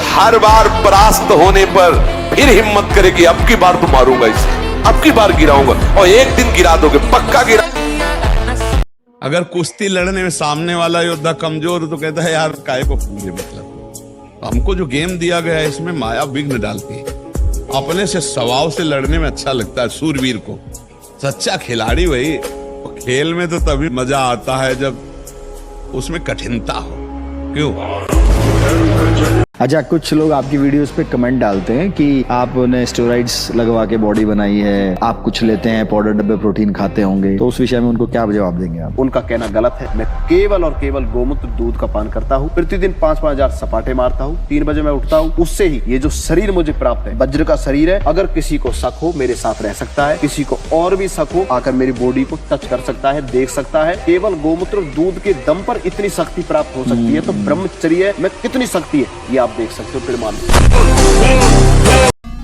हर बार परास्त होने पर फिर हिम्मत करेगी, अब की बार तो मारूंगा इसे, अब की बार गिराऊंगा, और एक दिन गिरा दोगे, पक्का गिरा। अगर कुश्ती लड़ने में सामने वाला योद्धा कमजोर हो तो कहता है यार काय को पूरे, मतलब हमको जो गेम दिया गया है इसमें माया विघ्न डालती है। अपने से स्वभाव से लड़ने में अच्छा लगता है सूरवीर को। सच्चा खिलाड़ी वही, खेल में तो तभी मजा आता है जब उसमें कठिनता हो। क्यों? अच्छा, कुछ लोग आपकी वीडियोस पे कमेंट डालते हैं कि आपने स्टेरॉइड्स लगवा के बॉडी बनाई है, आप कुछ लेते हैं पाउडर डब्बे प्रोटीन खाते होंगे, तो उस विषय में उनको क्या जवाब देंगे आप? उनका कहना गलत है। मैं केवल और केवल गोमूत्र दूध का पान करता हूँ, प्रतिदिन 5-5 हजार सपाटे मारता हूँ, 3 बजे मैं उठता हूँ। उससे ही ये जो शरीर मुझे प्राप्त है, वज्र का शरीर है। अगर किसी को शक हो मेरे साथ रह सकता है, किसी को और भी शक हो आकर मेरी बॉडी को टच कर सकता है, देख सकता है। केवल गोमूत्र दूध के दम पर इतनी शक्ति प्राप्त हो सकती है, तो ब्रह्मचर्य में कितनी शक्ति है ये आप देख सकते हो। फिर मान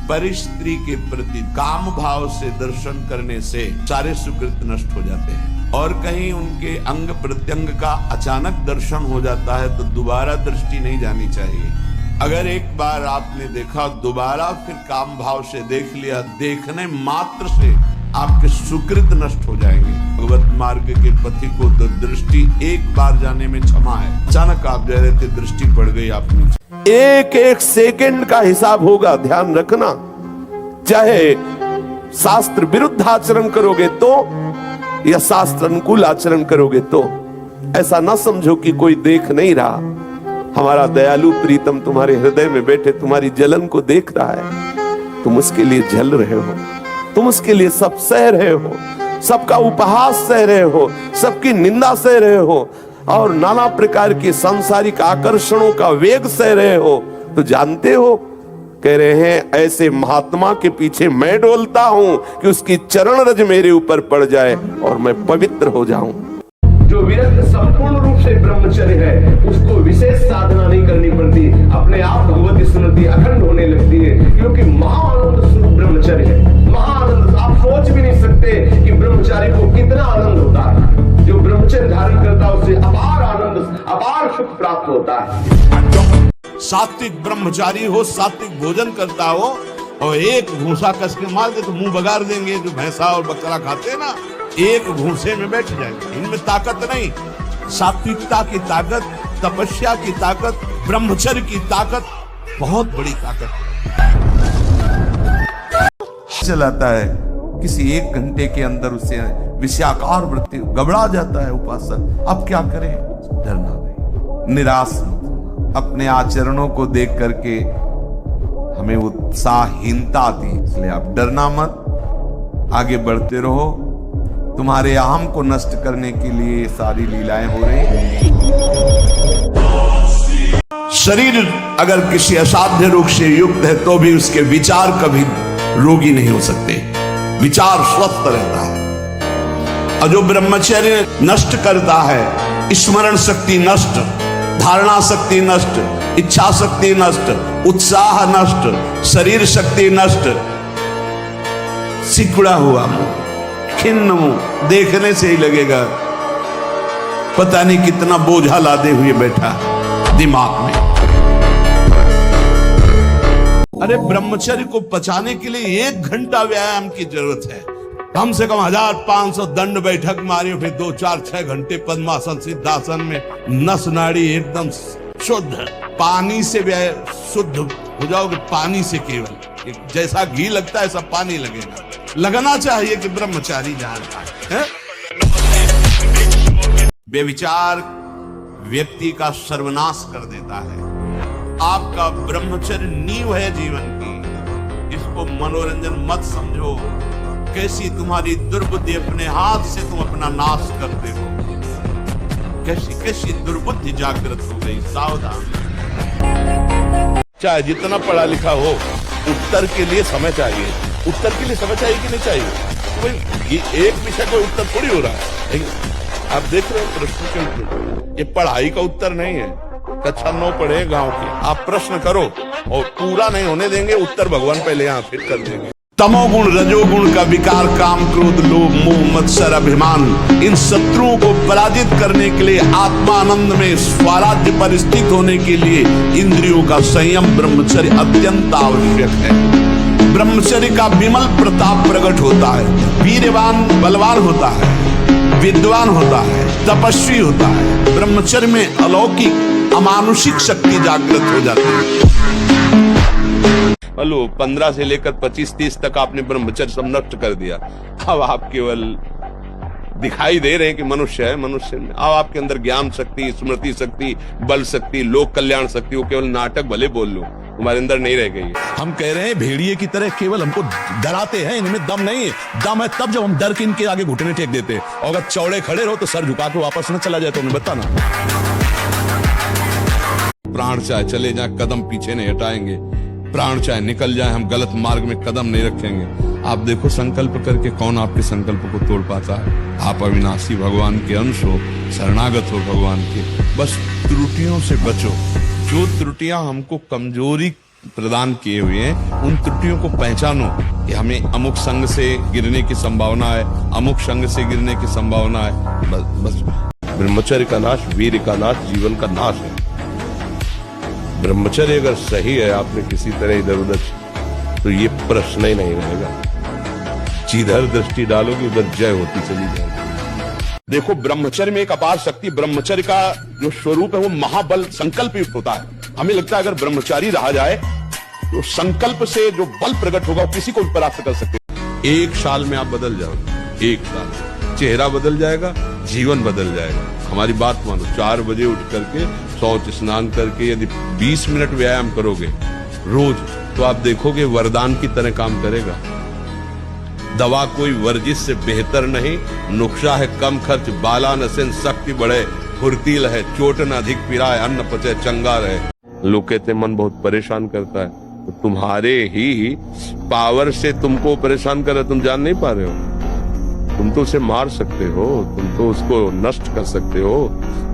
परिस्त्री के प्रति काम भाव से दर्शन करने से सारे सुकृत नष्ट हो जाते हैं, और कहीं उनके अंग प्रत्यंग का अचानक दर्शन हो जाता है तो दोबारा दृष्टि नहीं जानी चाहिए। अगर एक बार आपने देखा, दोबारा फिर काम भाव से देख लिया, देखने मात्र से आपके सुकृत नष्ट हो जाएंगे। भगवत मार्ग के पथि को तो दृष्टि एक बार जाने में क्षमा है। अचानक आप जा रहे थे, दृष्टि पड़ गई आप नीचे। एक एक सेकंड का हिसाब होगा, ध्यान रखना। चाहे शास्त्र विरुद्ध आचरण करोगे तो, या शास्त्र अनुकूल आचरण करोगे तो, ऐसा ना समझो कि कोई देख नहीं रहा। हमारा दयालु प्रीतम तुम्हारे हृदय में बैठे तुम्हारी जलन को देख रहा है। तुम उसके लिए जल रहे हो, तुम उसके लिए सब सह रहे हो, सबका उपहास सह रहे हो, सबकी निंदा सह रहे हो, और नाना प्रकार के सांसारिक आकर्षणों का वेग सह रहे हो। तो जानते हो, कह रहे हैं ऐसे महात्मा के पीछे मैं डोलता हूं कि उसकी चरण रज मेरे ऊपर पड़ जाए और मैं पवित्र हो जाऊं। जो विरक्त संपूर्ण रूप से ब्रह्मचर्य है, उसको विशेष साधना नहीं करनी पड़ती, अपने आप भगवती स्मृति अखंड होने लगती है, क्योंकि महाआनंद स्वरूप ब्रह्मचर्य है। महाआनंद, आप सोच भी नहीं सकते कि ब्रह्मचारी को कितना आनंद होता है। जो ब्रह्मचर्य धारण करता है उससे अपार आनंद, अपार सुख प्राप्त होता है। सात्विक ब्रह्मचारी हो, सात्विक भोजन करता हो, और एक भूसा कस के मार दे तो मुंह बगाड़ देंगे। जो भैंसा और बकरा खाते हैं ना, एक भूसे में बैठ जाएंगे। इनमें ताकत नहीं। सात्विकता की ताकत, तपस्या की ताकत, ब्रह्मचर्य की ताकत बहुत बड़ी ताकत चलाता है। किसी 1 घंटे के अंदर उसे विषयाकार वृत्ति घबरा जाता है उपासक। अब क्या करें? डरना नहीं, निराश मत। अपने आचरणों को देख करके हमें उत्साहहीनता आती है, इसलिए आप डरना मत, आगे बढ़ते रहो। तुम्हारे अहम को नष्ट करने के लिए सारी लीलाएं हो रही हैं। शरीर अगर किसी असाध्य रोग से युक्त है तो भी उसके विचार कभी रोगी नहीं हो सकते। विचार स्वस्थ रहता है। और जो ब्रह्मचर्य नष्ट करता है, स्मरण शक्ति नष्ट, धारणा शक्ति नष्ट, इच्छा शक्ति नष्ट, उत्साह नष्ट, शरीर शक्ति नष्ट, सिकुड़ा हुआ मुंह, खिन्न मुंह, देखने से ही लगेगा पता नहीं कितना बोझा लादे हुए बैठा दिमाग में। अरे ब्रह्मचर्य को पचाने के लिए 1 घंटा व्यायाम की जरूरत है। कम से कम 1500 दंड बैठक मारियो, फिर 2, 4, 6 घंटे पद्मासन सिद्धासन में नस नाड़ी एकदम शुद्ध। पानी से शुद्ध हो जाओगे, पानी से केवल। जैसा घी लगता है ऐसा पानी लगेगा। लगना चाहिए कि ब्रह्मचारी जानता है। व्यभिचार व्यक्ति का सर्वनाश कर देता है। आपका ब्रह्मचर्य नींव है जीवन की, इसको मनोरंजन मत समझो। कैसी तुम्हारी दुर्बुद्धि, अपने हाथ से तुम अपना नाश करते हो। कैसी कैसी दुर्बुद्धि जागृत हो गई, सावधान। चाहे जितना पढ़ा लिखा हो, उत्तर के लिए समय चाहिए। उत्तर के लिए समय चाहिए कि नहीं चाहिए? तो भाई ये एक विषय का उत्तर थोड़ी हो रहा है। आप देख रहे हो प्रश्न के उत्तर, ये पढ़ाई का उत्तर नहीं है। कक्षा 9 पढ़े गांव की, आप प्रश्न करो और पूरा नहीं होने देंगे, उत्तर भगवान पहले यहाँ फिर कर देंगे। तमोगुण रजोगुण का विकार, काम क्रोध लोभ मोह मत्सर अभिमान, इन शत्रुओं को पराजित करने के लिए, आत्मानंद में स्वराज्य पर स्थित होने के लिए इंद्रियों का संयम ब्रह्मचर्य अत्यंत आवश्यक है। ब्रह्मचर्य का विमल प्रताप प्रकट होता है। वीरवान बलवान होता है, विद्वान होता है, तपस्वी होता है। ब्रह्मचर्य में अलौकिक अमानुषिक शक्ति जागृत हो जाती है। लो 15 से लेकर 25-30 तक आपने ब्रह्मचर्य सब नष्ट कर दिया। अब आप केवल दिखाई दे रहे हैं कि मनुष्य है, मनुष्य में अब आपके अंदर ज्ञान शक्ति, स्मृति शक्ति, बल शक्ति, लोक कल्याण शक्ति, वो केवल नाटक भले बोल लो, तुम्हारे अंदर नहीं रह गई। हम कह रहे हैं भेड़िए की तरह केवल हमको डराते हैं, इनमें दम नहीं है। दम है तब जब हम डर के इनके आगे घुटने टेक देते, और अगर चौड़े खड़े रहो तो सर झुका के वापस न चला जाए तो उन्हें बताना। प्राण चाहे चले जाए कदम पीछे नहीं हटाएंगे, प्राण चाहे निकल जाए हम गलत मार्ग में कदम नहीं रखेंगे। आप देखो संकल्प करके कौन आपके संकल्प को तोड़ पाता है। आप अविनाशी भगवान के अंश हो, शरणागत हो भगवान के। बस त्रुटियों से बचो। जो त्रुटियां हमको कमजोरी प्रदान किए हुए हैं, उन त्रुटियों को पहचानो कि हमें अमुक संग से गिरने की संभावना है, अमुक संग से गिरने की संभावना है। बस ब्रह्मचर्य का नाश वीर का नाश, जीवन का नाश है। ब्रह्मचर्य अगर सही है, आपने किसी तरह इधर उधर, तो ये प्रश्न ही नहीं रहेगा। जिधर दृष्टि डालोगे उधर जय होती चली जाएगी। देखो ब्रह्मचर्य में एक अपार शक्ति, ब्रह्मचर्य का जो स्वरूप है वो महाबल संकल्प युक्त होता है। हमें लगता है अगर ब्रह्मचारी रहा जाए तो संकल्प से जो बल प्रकट होगा वो किसी को भी परास्त कर सकते। 1 साल में आप बदल जाओगे, 1 साल चेहरा बदल जाएगा, जीवन बदल जाएगा। हमारी बात मानो, 4 बजे उठ करके शौच स्नान करके यदि 20 मिनट व्यायाम करोगे रोज, तो आप देखोगे वरदान की तरह काम करेगा। दवा कोई वर्जिश से बेहतर नहीं, नुस्खा है कम खर्च, बाला नसेन शक्ति बढ़े, फुर्तील है चोट न अधिक पिराए, अन्न पचे चंगा रहे। लोग कहते मन बहुत परेशान करता है, तो तुम्हारे ही पावर से तुमको परेशान कर रहा है, तुम जान नहीं पा रहे हो। तुम तो उसे मार सकते हो, तुम तो उसको नष्ट कर सकते हो,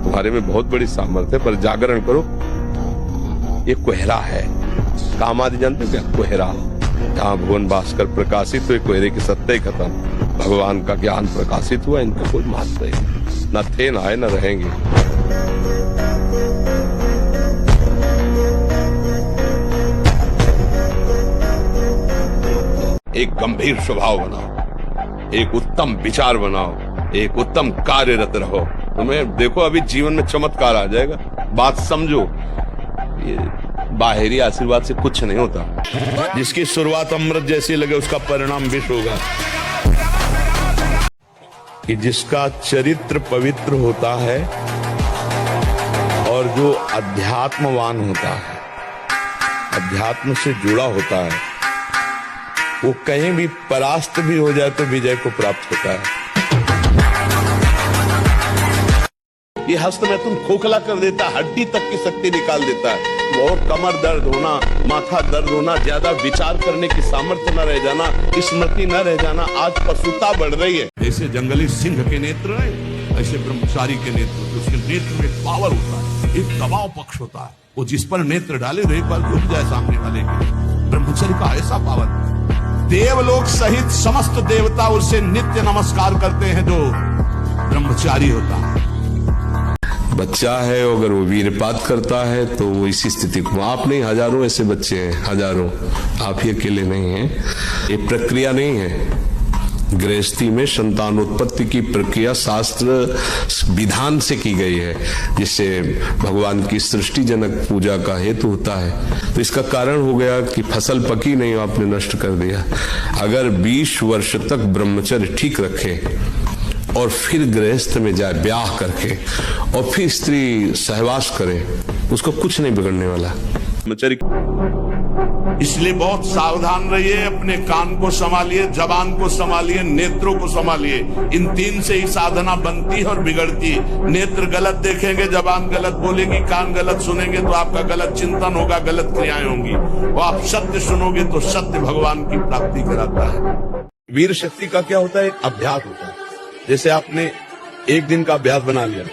तुम्हारे में बहुत बड़ी सामर्थ्य है। पर जागरण करो। ये कोहरा है, काम आदि जानते हो क्या? कोहरा, जहाँ भुवन भास्कर प्रकाशित हुए, कोहरे की सत्ता ही खत्म। भगवान का ज्ञान प्रकाशित हुआ, इनका कोई महत्व नहीं, न थे, न आए, न रहेंगे। एक गंभीर स्वभाव बनाओ, एक उत्तम विचार बनाओ, एक उत्तम कार्यरत रहो। तुम्हें देखो अभी जीवन में चमत्कार आ जाएगा। बात समझो, ये बाहरी आशीर्वाद से कुछ नहीं होता। जिसकी शुरुआत अमृत जैसी लगे उसका परिणाम विष होगा। कि जिसका चरित्र पवित्र होता है और जो अध्यात्मवान होता है, अध्यात्म से जुड़ा होता है, वो कहीं भी परास्त भी हो जाए तो विजय को प्राप्त होता है। ये हस्त में तुम खोखला कर देता, हड्डी तक की शक्ति निकाल देता है। और कमर दर्द होना, माथा दर्द होना, ज्यादा विचार करने की सामर्थ्य न रह जाना, स्मृति न रह जाना, आज पशुता बढ़ रही है। जैसे जंगली सिंह के नेत्र है, ऐसे ब्रह्मचारी के नेत्र, उसके नेत्र में एक पावर होता है, एक दबाव पक्ष होता है। वो जिस पर नेत्र डाले तो एक बार रुक जाए सामने वाले के। ब्रह्मचर्य का ऐसा पावर, देवलोक सहित समस्त देवता उसे नित्य नमस्कार करते हैं जो ब्रह्मचारी होता है। बच्चा है, अगर वो वीरपात करता है तो वो इसी स्थिति को, आप नहीं, हजारों ऐसे बच्चे हैं, हजारों, आप ही अकेले नहीं हैं। ये प्रक्रिया नहीं है। गृहस्थी में संतानोत्पत्ति की प्रक्रिया शास्त्र विधान से की गई है, जिससे भगवान की सृष्टिजनक पूजा का हेतु होता है। तो इसका कारण हो गया कि फसल पकी नहीं, आपने नष्ट कर दिया। अगर 20 वर्ष तक ब्रह्मचर्य ठीक रखे और फिर गृहस्थ में जाए ब्याह करके, और फिर स्त्री सहवास करे, उसको कुछ नहीं बिगड़ने वाला। ब्रह्मचर्य इसलिए बहुत सावधान रहिए, अपने कान को संभालिए, जबान को संभालिए, नेत्रों को संभालिए। इन 3 से ही साधना बनती है और बिगड़ती है। नेत्र गलत देखेंगे, जबान गलत बोलेगी, कान गलत सुनेंगे तो आपका गलत चिंतन होगा, गलत क्रियाएं होंगी। और आप सत्य सुनोगे तो सत्य भगवान की प्राप्ति कराता है। वीर शक्ति का क्या होता है? एक अभ्यास होता है। जैसे आपने 1 दिन का अभ्यास बना लिया,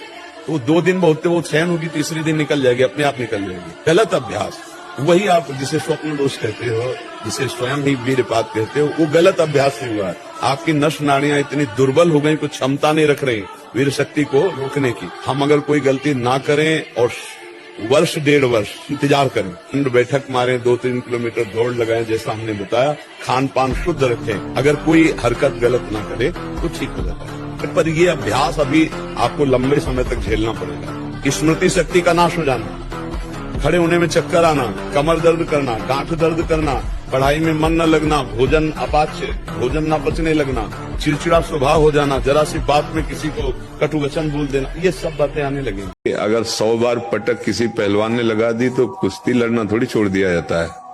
तो 2 दिन बहुत वो चैन होगी, तीसरे दिन निकल जाएगी, अपने आप निकल जाएगी। गलत अभ्यास, वही आप जिसे स्वप्न दोष कहते हो, जिसे स्वयं ही वीरपात कहते हो, वो गलत अभ्यास से हुआ है। आपकी नस नाड़ियां इतनी दुर्बल हो गई, कुछ क्षमता नहीं रख रही वीर शक्ति को रोकने की। हम अगर कोई गलती ना करें और वर्ष 1.5 वर्ष इंतजार करें, खंड बैठक मारें, 2-3 किलोमीटर दौड़ लगाएं, जैसा हमने बताया, खान पान शुद्ध रखें, अगर कोई हरकत गलत ना करे तो ठीक हो जाता है। पर ये अभ्यास अभी आपको लंबे समय तक झेलना पड़ेगा। स्मृति शक्ति का नाश हो जाना, खड़े होने में चक्कर आना, कमर दर्द करना, गांठ दर्द करना, पढ़ाई में मन न लगना, भोजन अपाच्य, भोजन न पचने लगना, चिड़चिड़ा स्वभाव हो जाना, जरा सी बात में किसी को कटु वचन बोल देना, ये सब बातें आने लगेंगी। अगर 100 बार पटक किसी पहलवान ने लगा दी तो कुश्ती लड़ना थोड़ी छोड़ दिया जाता है।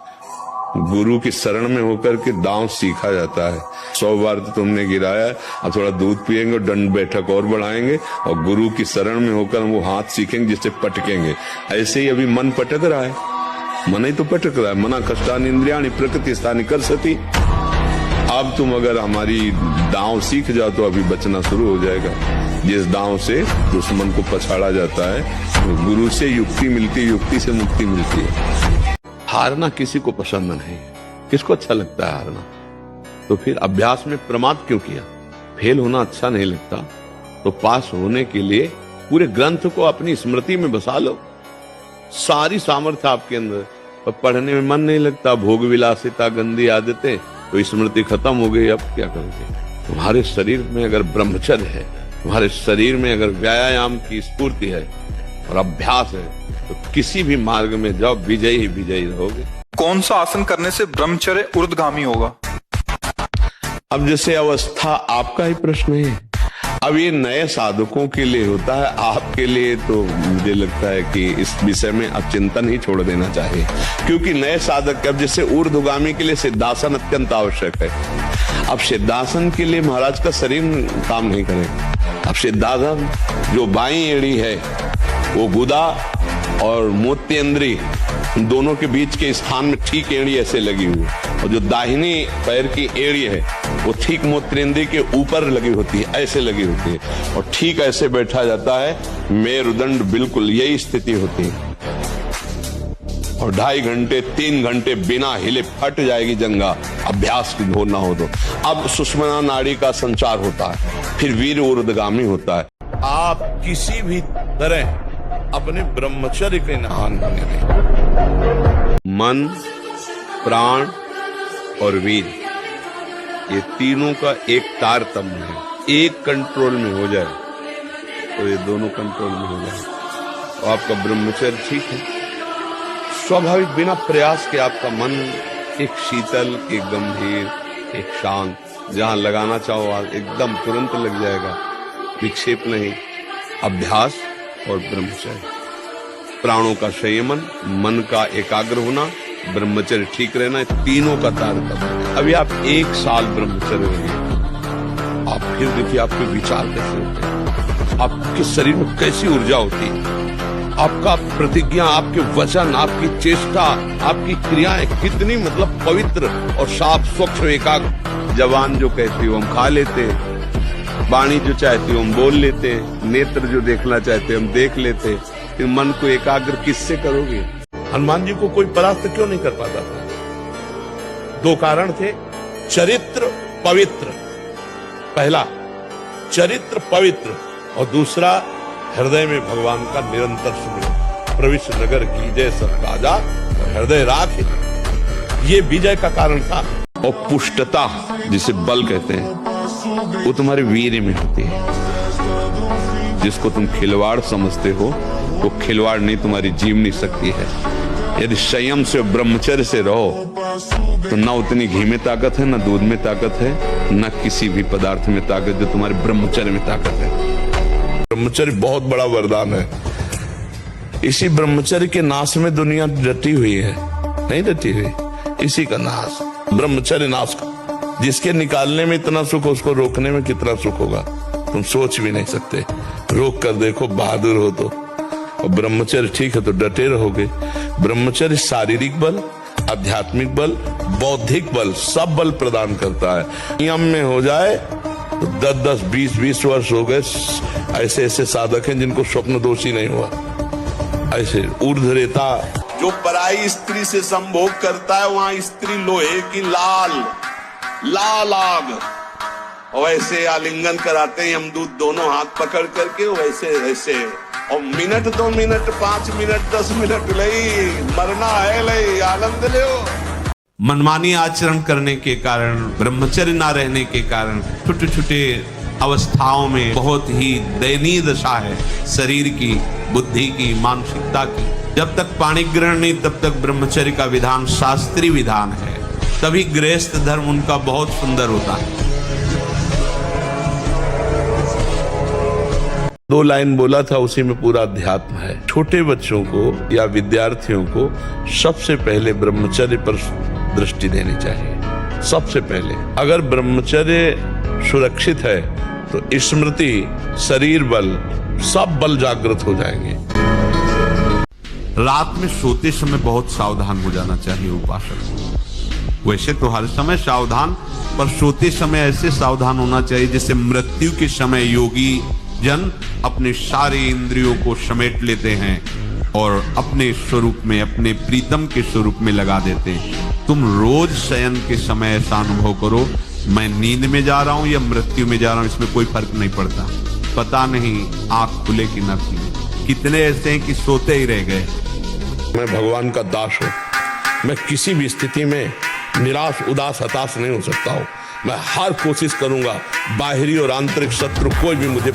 गुरु की शरण में होकर के दांव सीखा जाता है। 100 बार तो तुमने गिराया, अब थोड़ा दूध पिएंगे और दंड बैठक और बढ़ाएंगे और गुरु की शरण में होकर वो हाथ सीखेंगे जिससे पटकेंगे। ऐसे ही अभी मन पटक रहा है, मन ही तो पटक रहा है। मना कष्टानि इंद्रियाणि प्रकृति स्थानि कर्षति। अब तुम अगर हमारी दांव सीख जाओ तो अभी बचना शुरू हो जाएगा। जिस दांव से दुश्मन को पछाड़ा जाता है, गुरु से युक्ति मिलती है, युक्ति से मुक्ति मिलती है। हारना किसी को पसंद नहीं, किसको अच्छा लगता है हारना? तो फिर अभ्यास में प्रमाद क्यों किया? फेल होना अच्छा नहीं लगता तो पास होने के लिए पूरे ग्रंथ को अपनी स्मृति में बसा लो। सारी सामर्थ्य आपके अंदर, पर पढ़ने में मन नहीं लगता, भोग विलासिता, गंदी आदतें, तो स्मृति खत्म हो गई। अब क्या करोगे? तुम्हारे शरीर में अगर ब्रह्मचर्य है, तुम्हारे शरीर में अगर व्यायाम की स्फूर्ति है और अभ्यास है, तो किसी भी मार्ग में जाओ, विजयी ही विजयी रहोगे। कौन सा आसन करने से ब्रह्मचर्य ऊर्ध्वगामी होगा? अब जैसे अवस्था आपका ही प्रश्न है। अब ये नए साधकों के लिए होता है, आपके लिए तो मुझे लगता है कि इस विषय में अब चिंतन ही छोड़ देना चाहिए, क्योंकि नए साधक, अब जैसे ऊर्ध्वगामी के लिए सिद्धासन अत्यंत आवश्यक है। अब सिद्धासन के लिए महाराज का शरीर काम नहीं करेगा। अब सिद्धासन जो बाईं एड़ी है वो गुदा और मोत्येंद्री दोनों के बीच के स्थान में ठीक एड़ी ऐसे लगी हुई, और जो दाहिनी पैर की एड़ी है वो ठीक मोत्रेंद्री के ऊपर लगी होती है, ऐसे लगी होती है, और ठीक ऐसे बैठा जाता है। मेरुदंड बिल्कुल यही स्थिति होती है, और 2.5 घंटे 3 घंटे बिना हिले फट जाएगी जंगा, अभ्यास की घोर ना हो तो। अब सुषुम्ना नाड़ी का संचार होता है, फिर वीर ऊर्ध्वगामी होता है। आप किसी भी तरह अपने ब्रह्मचर्य के नाम होने दें। मन, प्राण और वीर, ये तीनों का एक तारतम्य है। एक कंट्रोल में हो जाए तो ये दोनों कंट्रोल में हो जाए तो आपका ब्रह्मचर्य ठीक है। स्वाभाविक बिना प्रयास के आपका मन एक शीतल, एक गंभीर, एक शांत, जहां लगाना चाहो एकदम तुरंत लग जाएगा, विक्षेप नहीं। अभ्यास और ब्रह्मचर्य, प्राणों का संयमन, मन का एकाग्र होना, ब्रह्मचर्य ठीक रहना, तीनों का तारतम्य। अभी आप 1 साल ब्रह्मचर्य रहिए, आप फिर देखिए आपके विचार कैसे होते हैं, आपके शरीर में कैसी ऊर्जा होती है, आपका प्रतिज्ञा, आपके वचन, आपकी चेष्टा, आपकी क्रियाएं कितनी मतलब पवित्र और साफ स्वच्छ एकाग्र। जवान जो कहती हो हम खा लेते, वाणी जो चाहती हो हम बोल लेते, नेत्र जो देखना चाहते हम देख लेते, फिर मन को एकाग्र किससे करोगे? हनुमान जी को कोई परास्त क्यों नहीं कर पाता था? 2 कारण थे। चरित्र पवित्र, पहला चरित्र पवित्र, और दूसरा हृदय में भगवान का निरंतर स्मरण। प्रविष्ट नगर की जय सब राजा हृदय राख, ये विजय का कारण था। और पुष्टता जिसे बल कहते हैं वो तुम्हारे वीर में होती है। जिसको तुम खिलवाड़ समझते हो वो खिलवाड़ नहीं, तुम्हारी जीवनी शक्ति है। यदि संयम से ब्रह्मचर्य से रहो तो न उतनी घी में ताकत है, न दूध में ताकत है, न किसी भी पदार्थ में ताकत, जो तुम्हारे ब्रह्मचर्य में ताकत है। ब्रह्मचर्य बहुत बड़ा वरदान है। इसी ब्रह्मचर्य के नाश में दुनिया डटी हुई है, नहीं डटी हुई, इसी का नाश, ब्रह्मचर्य नाश का। जिसके निकालने में इतना सुख, उसको रोकने में कितना सुख होगा तुम सोच भी नहीं सकते। रोक कर देखो, बहादुर हो तो। और ब्रह्मचर्य ठीक है तो डटे रहोगे। ब्रह्मचर्य शारीरिक बल, आध्यात्मिक बल, बौद्धिक बल, सब बल प्रदान करता है। नियम में हो जाए तो 10-10, 20-20 वर्ष हो गए, ऐसे ऐसे साधक हैं जिनको स्वप्न दोष ही नहीं हुआ। ऐसे ऊर्ध्वरेता जो पराई स्त्री से संभोग करता है वहां स्त्री लोहे की लाल आग, वैसे आलिंगन कराते हैं यमदूत दोनों हाथ पकड़ करके, वैसे और मिनट 2 मिनट 5 मिनट 10 मिनट लई मरना है, लई आनंद ले। मनमानी आचरण करने के कारण, ब्रह्मचर्य ना रहने के कारण छोटे छोटे अवस्थाओं में बहुत ही दयनीय दशा है शरीर की, बुद्धि की, मानसिकता की। जब तक पाणी ग्रहण नहीं तब तक ब्रह्मचर्य का विधान शास्त्रीय विधान है, तभी गृहस्थ धर्म उनका बहुत सुंदर होता है। 2 लाइन बोला था, उसी में पूरा अध्यात्म है। छोटे बच्चों को या विद्यार्थियों को सबसे पहले ब्रह्मचर्य पर दृष्टि देनी चाहिए। सबसे पहले अगर ब्रह्मचर्य सुरक्षित है तो स्मृति, शरीर बल, सब बल जागृत हो जाएंगे। रात में सोते समय बहुत सावधान हो जाना चाहिए उपासक को। वैसे तो हर समय सावधान, पर सोते समय ऐसे सावधान होना चाहिए जैसे मृत्यु के समय योगी जन अपने सारे इंद्रियों को समेट लेते हैं और अपने स्वरूप में, अपने प्रीतम के स्वरूप में लगा देते हैं। तुम रोज शयन के समय ऐसा अनुभव करो, मैं नींद में जा रहा हूं या मृत्यु में जा रहा हूं, इसमें कोई फर्क नहीं पड़ता। पता नहीं आंख खुले कि न खुले। कितने ऐसे हैं कि सोते ही रह गए। मैं भगवान का दास हूं, मैं किसी भी स्थिति में निराश, उदास, हताश नहीं हो सकता हूं। मैं हर कोशिश करूंगा, बाहरी और आंतरिक शत्रु कोई भी मुझे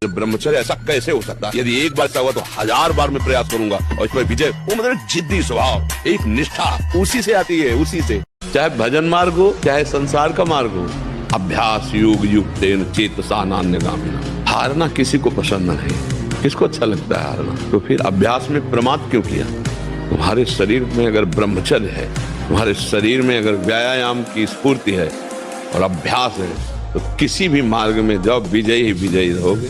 ब्रह्मचर्य ऐसा कैसे हो सकता है? यदि एक बार ऐसा हुआ तो 1000 बार मैं प्रयास करूंगा और इसमें विजय। वो मतलब जिद्दी स्वभाव, एक निष्ठा उसी से आती है, उसी से। चाहे भजन मार्ग हो, चाहे संसार का मार्ग हो, अभ्यास योग युक्तेन चेतसा नान्यगामिना। हारना किसी को पसंद नहीं, किसको अच्छा लगता है हारना? तो फिर अभ्यास में प्रमाद क्यों किया? तुम्हारे शरीर में अगर ब्रह्मचर्य है, तुम्हारे शरीर में अगर व्यायाम की स्फूर्ति है और अभ्यास है, तो किसी भी मार्ग में जाओ, विजयी ही विजयी रहोगे।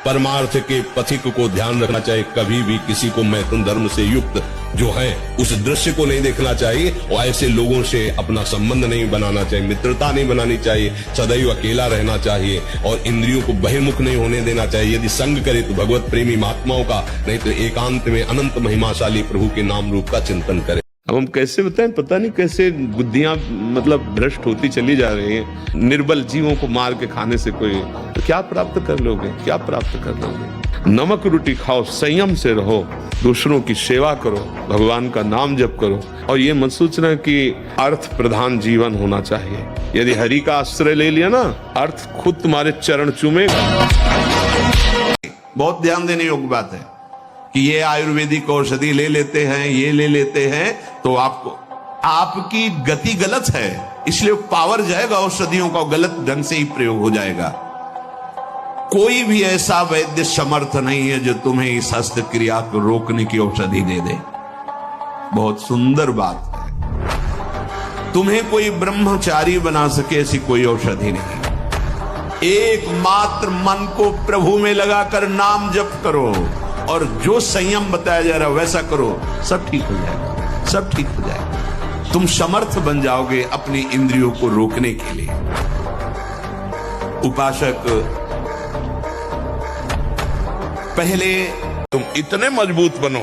परमार्थ के पथिक को ध्यान रखना चाहिए। कभी भी किसी को मैथुन धर्म से युक्त जो है उस दृश्य को नहीं देखना चाहिए और ऐसे लोगों से अपना संबंध नहीं बनाना चाहिए, मित्रता नहीं बनानी चाहिए, सदैव अकेला रहना चाहिए और इंद्रियों को बहिर्मुख नहीं होने देना चाहिए। यदि संग करे तो भगवत प्रेमी महात्माओं का, नहीं तो एकांत में अनंत महिमाशाली प्रभु के नाम रूप का चिंतन करे। अब हम कैसे बताएं, पता नहीं कैसे बुद्धियां मतलब भ्रष्ट होती चली जा रही हैं। निर्बल जीवों को मार के खाने से कोई तो क्या प्राप्त कर लोगे? क्या प्राप्त कर लोगे? नमक रोटी खाओ, संयम से रहो, दूसरों की सेवा करो, भगवान का नाम जप करो और ये मत सोचना कि अर्थ प्रधान जीवन होना चाहिए। यदि हरि का आश्रय ले लिया ना, अर्थ खुद तुम्हारे चरण चूमेगा। बहुत ध्यान देने योग्य बात है कि ये आयुर्वेदिक औषधि ले लेते हैं, ये ले लेते हैं, तो आपकी गति गलत है, इसलिए पावर जाएगा औषधियों का, गलत ढंग से ही प्रयोग हो जाएगा। कोई भी ऐसा वैद्य समर्थ नहीं है जो तुम्हें इस हस्त क्रिया को रोकने की औषधि दे दे। बहुत सुंदर बात है। तुम्हें कोई ब्रह्मचारी बना सके ऐसी कोई औषधि नहीं। एकमात्र मन को प्रभु में लगाकर नाम जप करो और जो संयम बताया जा रहा है वैसा करो, सब ठीक हो जाएगा, सब ठीक हो जाएगा। तुम समर्थ बन जाओगे अपनी इंद्रियों को रोकने के लिए। उपासक पहले तुम इतने मजबूत बनो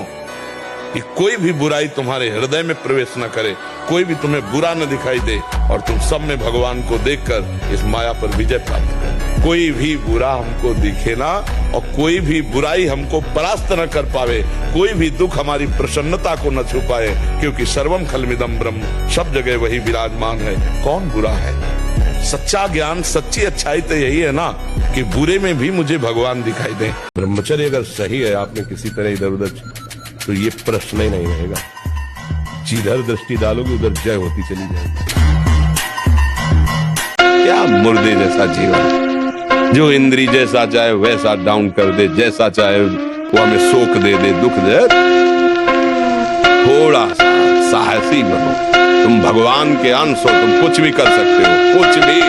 कि कोई भी बुराई तुम्हारे हृदय में प्रवेश न करे, कोई भी तुम्हें बुरा न दिखाई दे और तुम सब में भगवान को देखकर इस माया पर विजय प्राप्त करो। कोई भी बुरा हमको दिखे ना और कोई भी बुराई हमको परास्त न कर पावे, कोई भी दुख हमारी प्रसन्नता को न छुपाए, क्योंकि सर्वम खलमिदम ब्रह्म, सब जगह वही विराजमान है। कौन बुरा है? सच्चा ज्ञान, सच्ची अच्छाई तो यही है ना कि बुरे में भी मुझे भगवान दिखाई दे। ब्रह्मचर्य अगर सही है, आपने किसी तरह इधर उधर, तो ये प्रश्न ही नहीं रहेगा। जिधर दृष्टि डालोगे उधर जय होती चली जाएगी। क्या मुर्दे जैसा जीवन, जो इंद्री जैसा चाहे वैसा डाउन कर दे, जैसा चाहे वो हमें शोक दे दे, दुख दे। थोड़ा सा साहसी बनो, तुम भगवान के अंश हो, तुम कुछ भी कर सकते हो, कुछ भी।